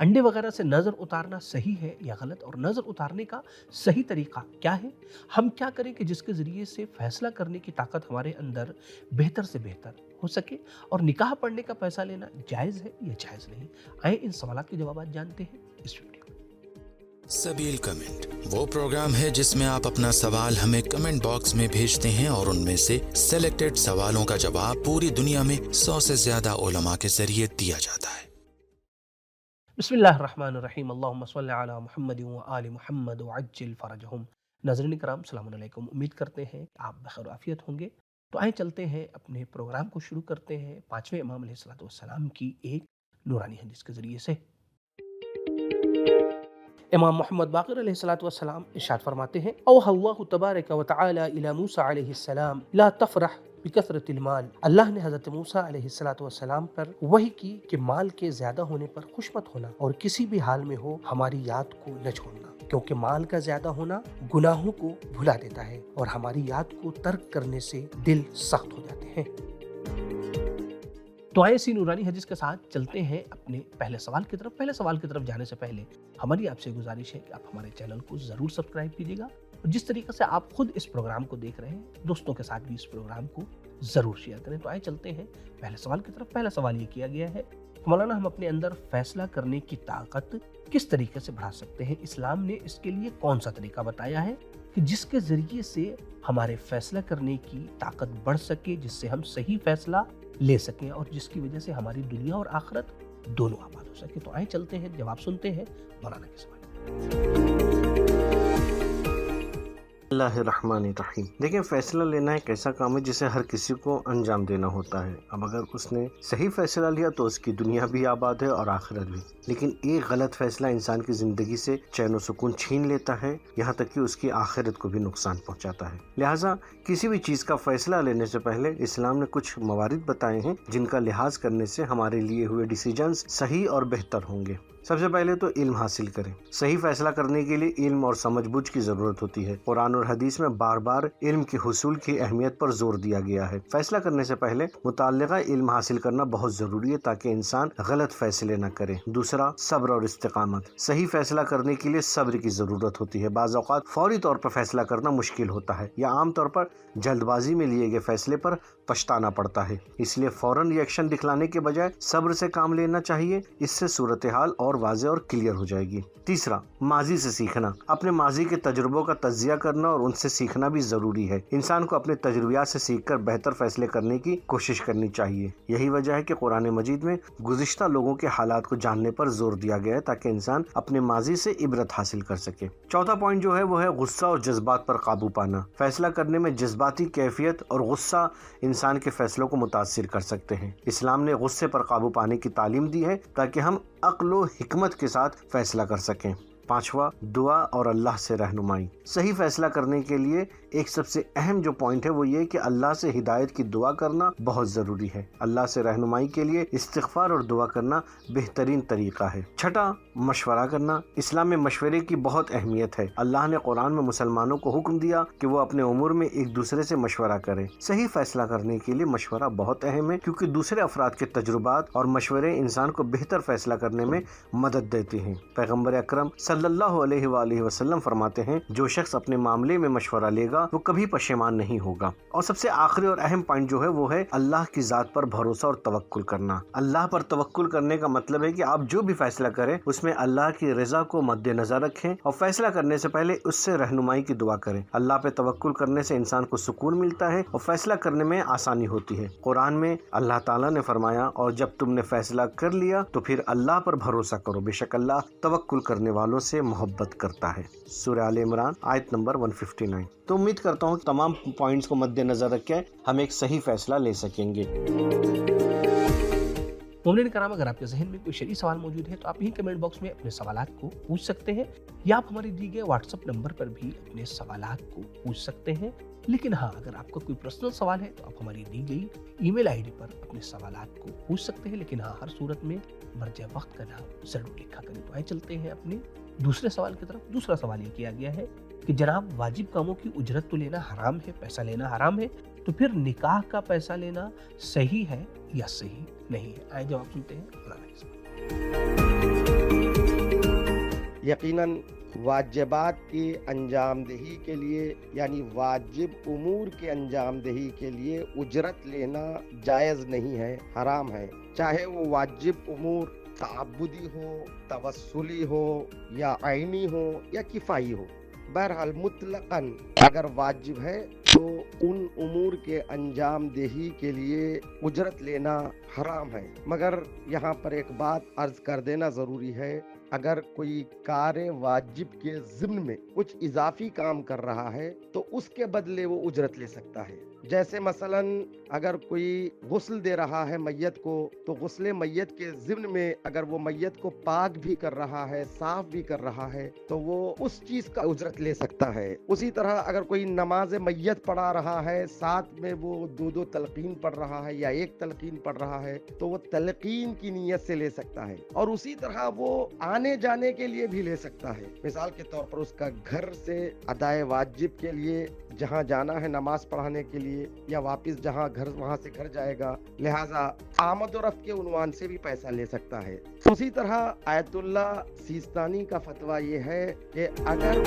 अंडे वगैरह से नज़र उतारना सही है या गलत, और नज़र उतारने का सही तरीका क्या है? हम क्या करें कि जिसके ज़रिए से फैसला करने की ताकत हमारे अंदर बेहतर से बेहतर हो सके, और निकाह पढ़ने का पैसा लेना जायज़ है या जायज़ नहीं? आए इन सवालात के जवाब जानते हैं इस वीडियो में। सबील कमेंट वो प्रोग्राम है जिसमें आप अपना सवाल हमें कमेंट बॉक्स में भेजते हैं और उनमें से सेलेक्टेड सवालों का जवाब पूरी दुनिया में 100 से ज्यादा उलमा के जरिए दिया जाता है। बिस्मिल्लाहिर्रहमानिर्रहीम, अल्लाहुम्मा सल्लि अला मुहम्मद व आलि मुहम्मद व अज्जिल फरजहुम। नाज़रीन किराम, अस्सलामु अलैकुम। उम्मीद करते हैं कि आप बखैर आफियत होंगे। तो आए चलते हैं अपने प्रोग्राम को शुरू करते हैं पाँचवें इमाम अलैहिस्सलातु वस्सलाम की एक नूरानी हदीस के ज़रिए से। इमाम मोहम्मद बाक़िर अलैहिस्सलातु वस्सलाम इरशाद फरमाते हैं, औहल्लाहु तबारक व तआला इला मूसा अलैहिस्सलाम ला तफरह बिकसरतिल माल। अल्लाह ने हज़रत मूसा अलैहिस्सलातु वस्सलाम पर वही की कि माल के ज़्यादा होने पर खुश मत होना, और किसी भी हाल में हो हमारी याद को न छोड़ना, क्योंकि माल का ज़्यादा होना गुनाहों को भुला देता है और हमारी याद को तर्क करने से दिल सख्त हो जाते हैं। तो आए इसी नूरानी हदीस के साथ चलते हैं अपने पहले सवाल की तरफ। पहले सवाल की तरफ जाने से पहले हमारी आपसे गुजारिश है कि आप हमारे चैनल को ज़रूर सब्सक्राइब कीजिएगा, और जिस तरीके से आप खुद इस प्रोग्राम को देख रहे हैं दोस्तों के साथ भी इस प्रोग्राम को ज़रूर शेयर करें। तो आए चलते हैं पहले सवाल की तरफ। पहला सवाल ये किया गया है, मौलाना हम अपने अंदर फैसला करने की ताकत किस तरीके से बढ़ा सकते हैं? इस्लाम ने इसके लिए कौन सा तरीका बताया है कि जिसके ज़रिए से हमारे फैसला करने की ताकत बढ़ सके, जिससे हम सही फैसला ले सकें और जिसकी वजह से हमारी दुनिया और आखिरत दोनों आबाद हो सके? तो आए चलते हैं, जवाब सुनते हैं मौलाना के सवाल। बिस्मिल्लाहिर्रहमानिर्रहीम। देखिए, फैसला लेना एक ऐसा काम है जिसे हर किसी को अंजाम देना होता है। अब अगर उसने सही फैसला लिया तो उसकी दुनिया भी आबाद है और आखिरत भी, लेकिन एक गलत फैसला इंसान की जिंदगी से चैन और सुकून छीन लेता है, यहाँ तक कि उसकी आखिरत को भी नुकसान पहुँचाता है। लिहाजा किसी भी चीज़ का फैसला लेने से पहले इस्लाम ने कुछ मवारिद बताए हैं जिनका लिहाज करने से हमारे लिए हुए डिसीजंस सही और बेहतर होंगे। सबसे पहले तो इल्म हासिल करें। सही फैसला करने के लिए इल्म और समझबूझ की जरूरत होती है। कुरान और हदीस में बार बार इल्म के हुसूल की अहमियत पर जोर दिया गया है। फैसला करने से पहले मुताल्लिका इल्म हासिल करना बहुत जरूरी है ताकि इंसान गलत फैसले न करे। दूसरा, सब्र और इस्तिकामत। सही फैसला करने के लिए सब्र की जरूरत होती है। बाज़ औक़ात फौरी तौर पर फैसला करना मुश्किल होता है या आमतौर पर जल्दबाजी में लिए गए फैसले पर पछताना पड़ता है, इसलिए फौरन रिएक्शन दिखलाने के बजाय सब्र से काम लेना चाहिए। इससे सूरत हाल और वाज़ेह और क्लियर हो जाएगी। तीसरा, माजी से सीखना। अपने माजी के तजुर्बों का तज्जिया करना और उनसे सीखना भी जरूरी है। इंसान को अपने तजुर्बियात से सीखकर बेहतर फैसले करने की कोशिश करनी चाहिए। यही वजह है कि कुरान मजीद में गुज़िश्ता लोगों के हालात को जानने पर जोर दिया गया है ताकि इंसान अपने माजी से इबरत हासिल कर सके। चौथा पॉइंट जो है वो है गुस्सा और जज्बात पर काबू पाना। फैसला करने में जज्बाती कैफियत और गुस्सा इंसान के फैसलों को मुतासिर कर सकते हैं। इस्लाम ने गुस्से पर काबू पाने की तालीम दी है ताकि हम अक्ल व हिकमत के साथ फैसला कर सकें। पांचवा, दुआ और अल्लाह से रहनुमाई। सही फैसला करने के लिए एक सबसे अहम जो पॉइंट है वो ये कि अल्लाह से हिदायत की दुआ करना बहुत ज़रूरी है। अल्लाह से रहनुमाई के लिए इस्तिग़फ़ार और दुआ करना बेहतरीन तरीका है। छठा, मशवरा करना। इस्लाम में मशवरे की बहुत अहमियत है। अल्लाह ने कुरान में मुसलमानों को हुक्म दिया कि वो अपने उमूर में एक दूसरे से मशवरा करें। सही फैसला करने के लिए मशवरा बहुत अहम है, क्योंकि दूसरे अफराद के तजुर्बात और मशवरे इंसान को बेहतर फैसला करने में मदद देते हैं। पैगम्बर अकरम सल्लल्लाहु अलैहि वसल्लम फरमाते हैं, जो शख्स अपने मामले में मशवरा लेगा वो कभी पशेमान नहीं होगा। और सबसे आखिरी और अहम पॉइंट जो है वो है अल्लाह की ज़ात पर भरोसा और तवक्कुल करना। अल्लाह पर तवक्कुल करने का मतलब है कि आप जो भी फैसला करें उसमें अल्लाह की रज़ा को मद्देनजर रखें और फैसला करने से पहले उससे रहनुमाई की दुआ करें। अल्लाह पे तवक्कुल करने से इंसान को सुकून मिलता है और फैसला करने में आसानी होती है। कुरान में अल्लाह ताला ने फरमाया, और जब तुमने फैसला कर लिया तो फिर अल्लाह पर भरोसा करो, बेशक अल्लाह तवक्कुल करने वालों से मोहब्बत करता है। सूरह आल इमरान आयत नंबर 159। तो उम्मीद करता हूँ तमाम पॉइंट्स को मद्देनजर रख के हम एक सही फैसला ले सकेंगे। मोमिन कराम, अगर आपके जहन में कोई शरई सवाल मौजूद है तो आप यही कमेंट बॉक्स में अपने सवालात को पूछ सकते हैं, या आप हमारे दिए गए व्हाट्सएप नंबर पर भी अपने सवालात को पूछ सकते हैं। लेकिन हाँ, अगर आपका कोई पर्सनल सवाल है तो आप हमारी दी गई ईमेल आईडी पर अपने सवालात को पूछ सकते हैं। लेकिन हाँ, हर सूरत में मर्जा वक्त का नाम जरूर लिखा करें। तो आए चलते हैं अपने दूसरे सवाल की तरफ। दूसरा सवाल ये किया गया है कि जनाब, वाजिब कामों की उजरत तो लेना हराम है, पैसा लेना हराम है, तो फिर निकाह का पैसा लेना सही है या सही नहीं है? आए जवाब सुनते हैं। یقیناً واجبات کی انجام دہی کے لیے یعنی واجب امور کے انجام دہی کے لیے اجرت لینا جائز نہیں ہے، حرام ہے، چاہے وہ واجب امور تعبدی ہو، توسلی ہو، یا عینی ہو یا کفائی ہو۔ بہرحال مطلقاً اگر واجب ہے تو ان امور کے انجام دہی کے لیے اجرت لینا حرام ہے۔ مگر یہاں پر ایک بات عرض کر دینا ضروری ہے، اگر کوئی کار واجب کے ضمن میں کچھ اضافی کام کر رہا ہے تو اس کے بدلے وہ اجرت لے سکتا ہے۔ جیسے مثلاً اگر کوئی غسل دے رہا ہے میت کو تو غسل میت کے ضمن میں اگر وہ میت کو پاک بھی کر رہا ہے، صاف بھی کر رہا ہے تو وہ اس چیز کا اجرت لے سکتا ہے۔ اسی طرح اگر کوئی نماز میت پڑھا رہا ہے، ساتھ میں وہ دو تلقین پڑھ رہا ہے یا ایک تلقین پڑھ رہا ہے تو وہ تلقین کی نیت سے لے سکتا ہے، اور اسی طرح وہ آنے جانے کے لیے بھی لے سکتا ہے۔ مثال کے طور پر اس کا گھر سے ادائے واجب کے لیے جہاں جانا ہے نماز پڑھانے کے لیے، یا واپس جہاں گھر وہاں سے گھر جائے گا، لہٰذا آمد و رفت کے عنوان سے بھی پیسہ لے سکتا ہے۔ اسی طرح آیت اللہ سیستانی کا فتویٰ یہ ہے کہ اگر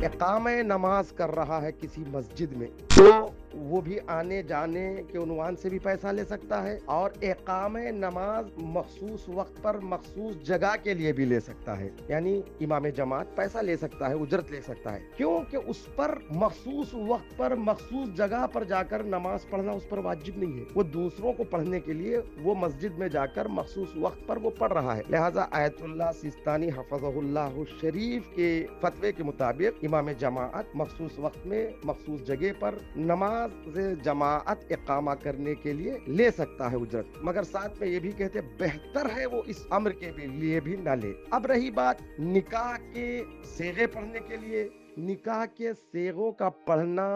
اقامہ نماز کر رہا ہے کسی مسجد میں تو وہ بھی آنے جانے کے عنوان سے بھی پیسہ لے سکتا ہے، اور اقامہ نماز مخصوص وقت پر مخصوص جگہ کے لیے بھی لے سکتا ہے، یعنی امام جماعت پیسہ لے سکتا ہے، اجرت لے سکتا ہے، کیونکہ اس پر مخصوص وقت پر مخصوص جگہ پر جا کر نماز پڑھنا اس پر واجب نہیں ہے، وہ دوسروں کو پڑھنے کے لیے وہ مسجد میں جا کر مخصوص وقت پر وہ پڑھ رہا ہے۔ لہٰذا آیت اللہ سیستانی حفظہ اللہ شریف کے فتوے کے مطابق امام جماعت مخصوص وقت میں مخصوص جگہ پر نماز جماعت اقامہ کرنے کے لیے لے سکتا ہے اجرت، مگر ساتھ میں یہ بھی کہتے بہتر ہے وہ اس امر کے لیے بھی نہ لے۔ اب رہی بات نکاح کے صیغے پڑھنے کے لیے، نکاح کے صیغوں کا پڑھنا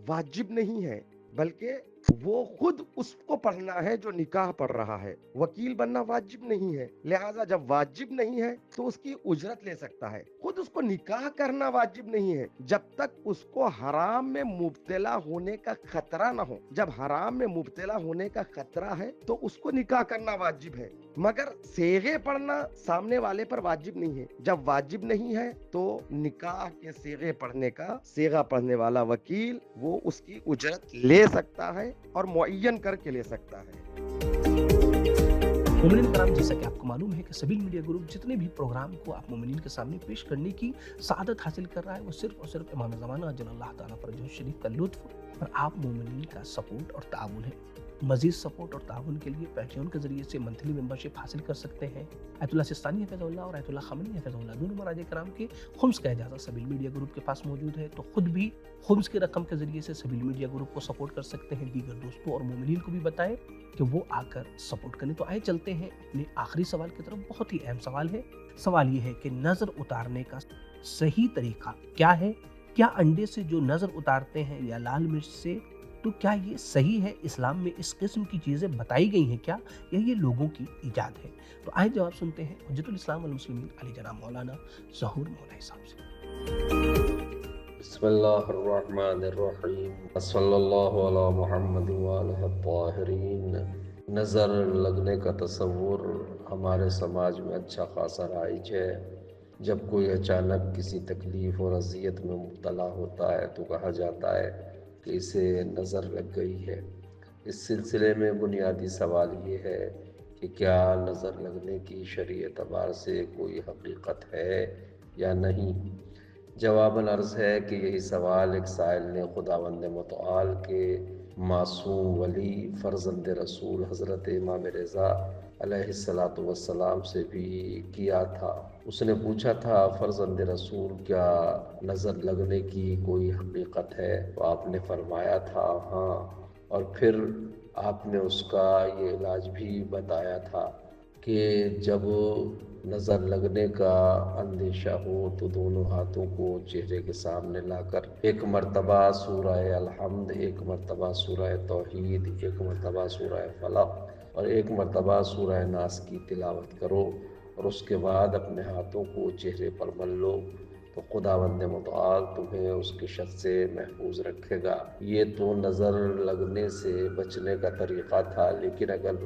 واجب نہیں ہے، بلکہ وہ خود اس کو پڑھنا ہے جو نکاح پڑھ رہا ہے، وکیل بننا واجب نہیں ہے، لہٰذا جب واجب نہیں ہے تو اس کی اجرت لے سکتا ہے۔ خود اس کو نکاح کرنا واجب نہیں ہے جب تک اس کو حرام میں مبتلا ہونے کا خطرہ نہ ہو۔ جب حرام میں مبتلا ہونے کا خطرہ ہے تو اس کو نکاح کرنا واجب ہے، مگر صیغے پڑھنا سامنے والے پر واجب نہیں ہے۔ جب واجب نہیں ہے تو نکاح کے صیغے پڑھنے کا صیغہ پڑھنے والا وکیل وہ اس کی اجرت لے سکتا ہے اور معین کر کے لے سکتا ہے۔ مومنین کرام، جیسا کہ آپ کو معلوم ہے کہ سبیل میڈیا گروپ جتنے بھی پروگرام کو آپ مومنین کے سامنے پیش کرنے کی سعادت حاصل کر رہا ہے وہ صرف اور صرف امام زمانہ جل اللہ تعالیٰ فرجہ شریف کا لطف اور آپ مومنین کا سپورٹ اور تعاون ہے۔ مزید سپورٹ اور تعاون کے لیے پیٹریون کے ذریعے سے منتھلی ممبرشپ حاصل کر سکتے ہیں۔ آیت اللہ سیستانی حفظہ اللہ اور آیت اللہ خامنی حفظہ اللہ دونوں مراجع کرام کے خمس کا اجازت سبیل میڈیا گروپ کے پاس موجود ہے، تو خود بھی خمس کی رقم کے ذریعے سے سبیل میڈیا گروپ کو سپورٹ کر سکتے ہیں۔ دیگر دوستوں اور مومنین کو بھی بتائیں کہ وہ آ کر سپورٹ کریں۔ تو آئے چلتے ہیں اپنے آخری سوال کی طرف۔ بہت ہی اہم سوال ہے۔ سوال یہ ہے کہ نظر اتارنے کا صحیح طریقہ کیا ہے؟ کیا انڈے سے جو نظر اتارتے ہیں یا لال مرچ سے، تو کیا یہ صحیح ہے؟ اسلام میں اس قسم کی چیزیں بتائی گئی ہیں کیا، یا یہ لوگوں کی ایجاد ہے؟ تو آئے جواب سنتے ہیں حجت الاسلام والمسلمین علی جناب مولانا ظہور مولوی صاحب سے۔ بسم اللہ الرحمن الرحیم، صلی اللہ علی محمد وآلہ الطاہرین۔ نظر لگنے کا تصور ہمارے سماج میں اچھا خاصا رائج ہے۔ جب کوئی اچانک کسی تکلیف اور اذیت میں مبتلا ہوتا ہے تو کہا جاتا ہے کہ اسے نظر لگ گئی ہے۔ اس سلسلے میں بنیادی سوال یہ ہے کہ کیا نظر لگنے کی شرعی اعتبار سے کوئی حقیقت ہے یا نہیں؟ جواباً عرض ہے کہ یہی سوال ایک سائل نے خداوند متعال کے معصوم ولی فرزند رسول حضرت امام رضا علیہ السلام سے بھی کیا تھا۔ اس نے پوچھا تھا، فرزند رسول کیا نظر لگنے کی کوئی حقیقت ہے؟ تو آپ نے فرمایا تھا ہاں، اور پھر آپ نے اس کا یہ علاج بھی بتایا تھا کہ جب نظر لگنے کا اندیشہ ہو تو دونوں ہاتھوں کو چہرے کے سامنے لا کر ایک مرتبہ سورہ الحمد، ایک مرتبہ سورہ توحید، ایک مرتبہ سورہ فلق اور ایک مرتبہ سورہ ناس کی تلاوت کرو، اور اس کے بعد اپنے ہاتھوں کو چہرے پر مل لو، تو خداوند متعال تمہیں اس کے شر سے محفوظ رکھے گا۔ یہ تو نظر لگنے سے بچنے کا طریقہ تھا، لیکن اگر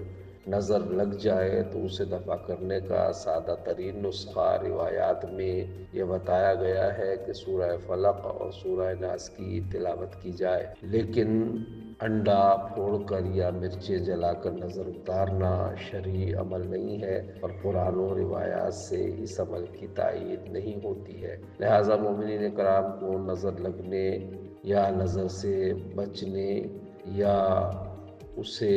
نظر لگ جائے تو اسے دفع کرنے کا سادہ ترین نسخہ روایات میں یہ بتایا گیا ہے کہ سورہ فلق اور سورہ ناس کی تلاوت کی جائے، لیکن انڈا پھوڑ کر یا مرچیں جلا کر نظر اتارنا شرعی عمل نہیں ہے اور قرآن و روایات سے اس عمل کی تائید نہیں ہوتی ہے۔ لہٰذا مومنین کرام کو نظر لگنے یا نظر سے بچنے یا اسے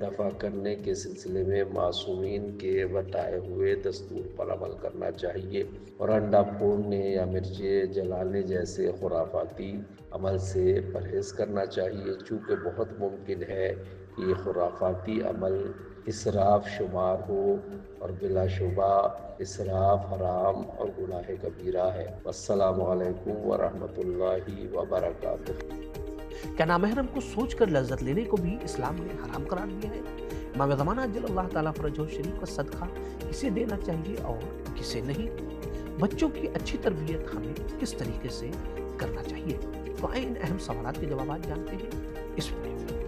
دفع کرنے کے سلسلے میں معصومین کے بتائے ہوئے دستور پر عمل کرنا چاہیے اور انڈا پھوڑنے یا مرچیں جلانے جیسے خرافاتی عمل سے پرہیز کرنا چاہیے، چونکہ بہت ممکن ہے کہ یہ خرافاتی عمل اسراف شمار ہو اور بلا شبہ اسراف حرام اور گناہ کبیرہ ہے۔ السلام علیکم ورحمۃ اللہ وبرکاتہ۔ کیا نامحرم کو سوچ کر لذت لینے کو بھی اسلام نے حرام قرار دیا ہے؟ امام زمانہ اجل اللہ تعالیٰ فرجہ شریف کا صدقہ کسے دینا چاہیے اور کسے نہیں؟ بچوں کی اچھی تربیت ہمیں کس طریقے سے کرنا چاہیے؟ تو آئیں ان اہم سوالات کے جوابات جانتے ہیں اس ویڈیو میں۔